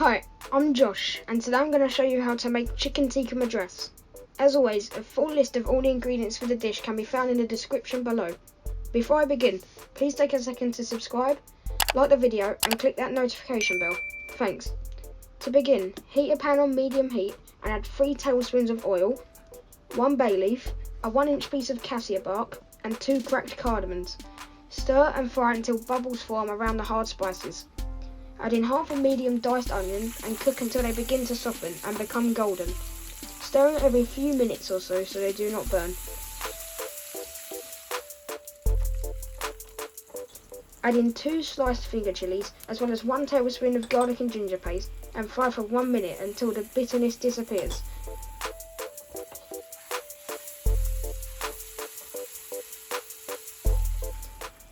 Hi, I'm Josh, and today I'm going to show you how to make chicken tikka madras. As always, a full list of all the ingredients for the dish can be found in the description below. Before I begin, please take a second to subscribe, like the video, and click that notification bell. Thanks. To begin, heat a pan on medium heat and add 3 tablespoons of oil, 1 bay leaf, a 1-inch piece of cassia bark, and 2 cracked cardamoms. Stir and fry until bubbles form around the hard spices. Add in half a medium diced onion and cook until they begin to soften and become golden, stirring every few minutes or so they do not burn. Add in 2 sliced finger chilies as well as 1 tablespoon of garlic and ginger paste and fry for 1 minute until the bitterness disappears.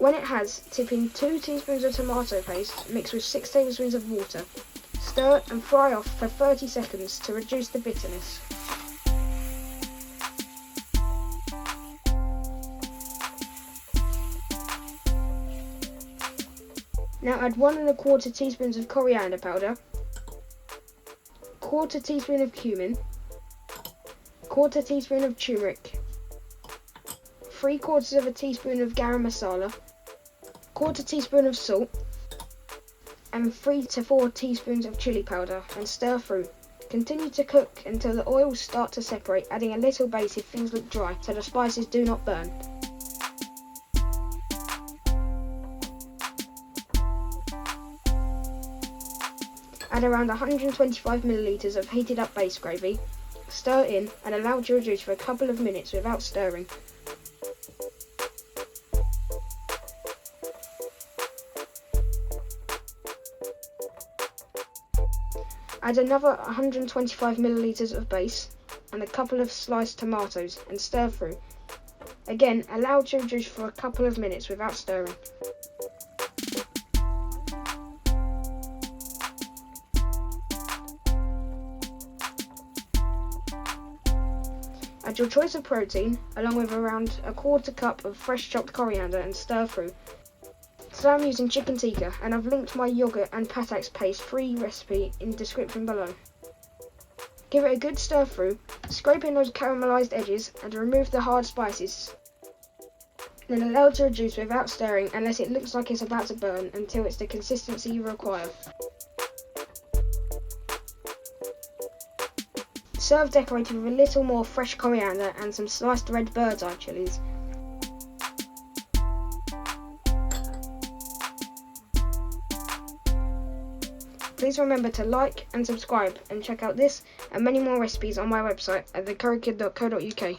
When it has, tip in 2 teaspoons of tomato paste mixed with 6 tablespoons of water. Stir and fry off for 30 seconds to reduce the bitterness. Now add 1 1/4 teaspoons of coriander powder, 1/4 teaspoon of cumin, 1/4 teaspoon of turmeric, 3/4 teaspoon of garam masala, 1/4 teaspoon of salt, and 3 to 4 teaspoons of chili powder, and stir through. Continue to cook until the oils start to separate, adding a little base if things look dry so the spices do not burn. Add around 125 milliliters of heated up base gravy, stir in and allow to reduce for a couple of minutes without stirring. Add another 125 milliliters of base and a couple of sliced tomatoes and stir through. Again, allow to reduce for a couple of minutes without stirring. Add your choice of protein along with around 1/4 cup of fresh chopped coriander and stir through. So I'm using chicken tikka, and I've linked my yogurt and patax paste free recipe in the description below. Give it a good stir through, scrape in those caramelized edges and remove the hard spices. Then allow to reduce without stirring unless it looks like it's about to burn until it's the consistency you require. Serve decorated with a little more fresh coriander and some sliced red bird's eye chilies. Please remember to like and subscribe and check out this and many more recipes on my website at thecurrykid.co.uk.